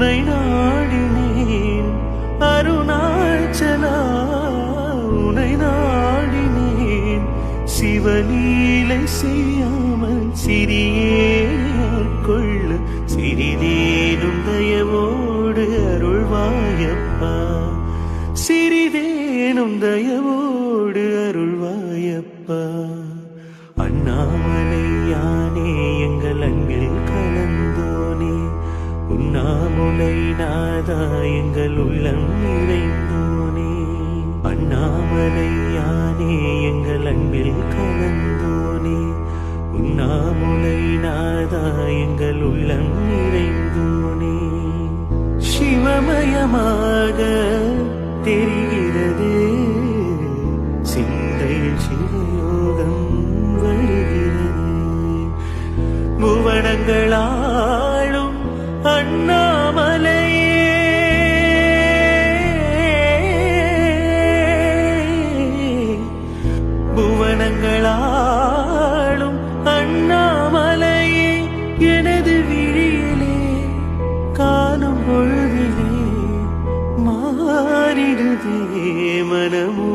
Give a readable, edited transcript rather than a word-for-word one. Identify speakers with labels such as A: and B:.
A: உனை நாடினேன் அருணாச்சலா, உனை நாடினேன். சிவலீலை செய்யாமல் சிறியேன் கொள்ள சிறிதேனும் தயவோடு அருள்வாயப்பா, சிறிதேனும் தயவோடு அருள்வாயப்பா. அண்ணாமலை யானே எங்கள் அன்பில் கலந்தோனே, உண்ணாமுலை நாதா எங்கள் உள்ளம் நிறைந்தோனே. அண்ணாமலை யானே எங்கள் அன்பில் கலந்தோனே, உண்ணாமுலை நாதா எங்கள் உள்ளம் நிறைந்தோனே. சிவமயமாக தெரிகிறது சிந்தையில் சிவயோகம் வருகிறது. புவனங்களாளும் அண்ணாமலையே, புவனங்களாளும் அண்ணாமலையே, எனது விழியிலே காணும் பொழுதிலே மாறிடுதே மனமு